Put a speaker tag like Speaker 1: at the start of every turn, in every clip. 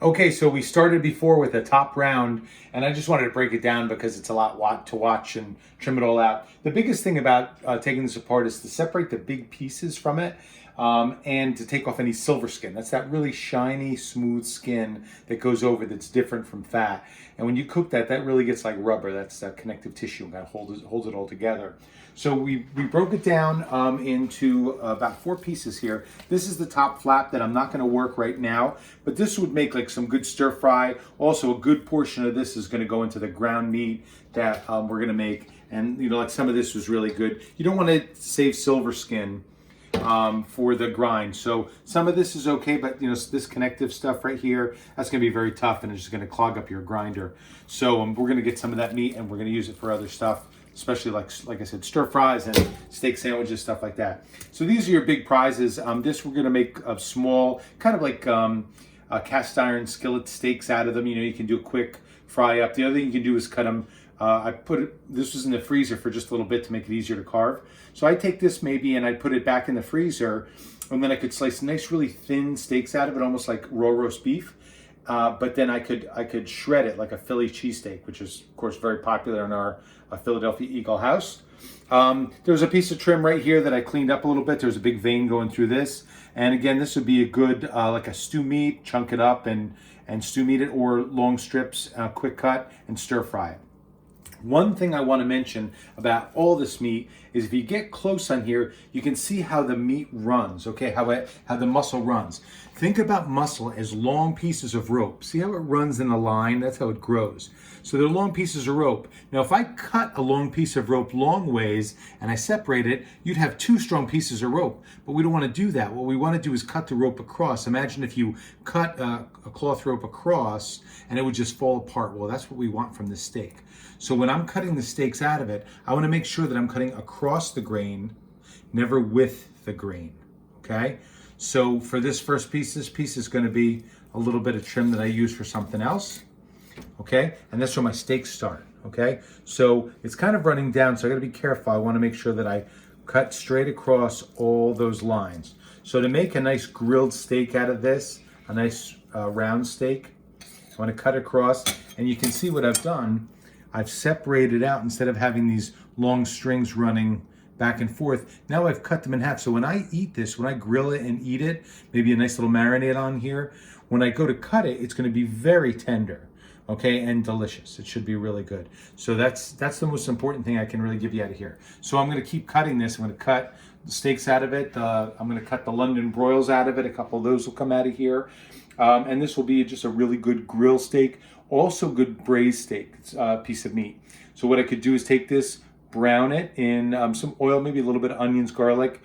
Speaker 1: Okay, so we started before with a top round, and I just wanted to break it down because it's a lot to watch and trim it all out. The biggest thing about taking this apart is to separate the big pieces from it, and to take off any silver skin. That's that really shiny, smooth skin that goes over that's different from fat. And when you cook that, that really gets like rubber. That's that connective tissue and kind of holds it all together. So we broke it down into about 4 pieces here. This is the top flap that I'm not going to work right now, but this would make like some good stir fry. Also, a good portion of this is going to go into the ground meat that we're going to make. And you know, like some of this was really good. You don't want to save silver skin for the grind. So some of this is okay, but you know, this connective stuff right here, that's gonna be very tough and it's just gonna clog up your grinder. So we're gonna get some of that meat and we're gonna use it for other stuff, especially like I said, stir fries and steak sandwiches, stuff like that. So these are your big prizes. This we're gonna make a small, kind of like cast iron skillet steaks out of them. You know, you can do a quick fry up. The other thing you can do is cut them. This was in the freezer for just a little bit to make it easier to carve. So I take this maybe and I put it back in the freezer, and then I could slice nice, really thin steaks out of it, almost like raw roast beef. But then I could shred it like a Philly cheesesteak, which is of course very popular in our Philadelphia Eagle House. There's a piece of trim right here that I cleaned up a little bit. There's a big vein going through this, and again, this would be a good like a stew meat. Chunk it up and stew meat it, or long strips, quick cut, and stir fry it. One thing I want to mention about all this meat is if you get close on here, you can see how the meat runs, okay? How the muscle runs. Think about muscle as long pieces of rope. See how it runs in a line? That's how it grows. So they're long pieces of rope. Now, if I cut a long piece of rope long ways and I separate it, you'd have 2 strong pieces of rope. But we don't want to do that. What we want to do is cut the rope across. Imagine if you cut a cloth rope across and it would just fall apart. Well, that's what we want from the steak. So when I'm cutting the steaks out of it, I want to make sure that I'm cutting across the grain, never with the grain, okay? So for this first piece, this piece is going to be a little bit of trim that I use for something else, okay? And that's where my steaks start, okay? So it's kind of running down, so I got to be careful. I want to make sure that I cut straight across all those lines. So to make a nice grilled steak out of this, a nice round steak, I want to cut across, and you can see what I've done. I've separated out instead of having these long strings running back and forth. Now I've cut them in half. So when I eat this, when I grill it and eat it, maybe a nice little marinade on here, when I go to cut it, it's going to be very tender, okay, and delicious. It should be really good. So that's the most important thing I can really give you out of here. So I'm going to keep cutting this. I'm going to cut the steaks out of it. I'm going to cut the London broils out of it. A couple of those will come out of here. And this will be just a really good grill steak. Also good braised steak, piece of meat. So what I could do is take this, brown it in some oil, maybe a little bit of onions, garlic,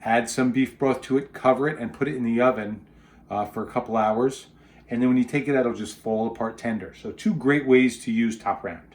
Speaker 1: add some beef broth to it, cover it, and put it in the oven for a couple hours. And then when you take it out, it'll just fall apart tender. So 2 great ways to use top round.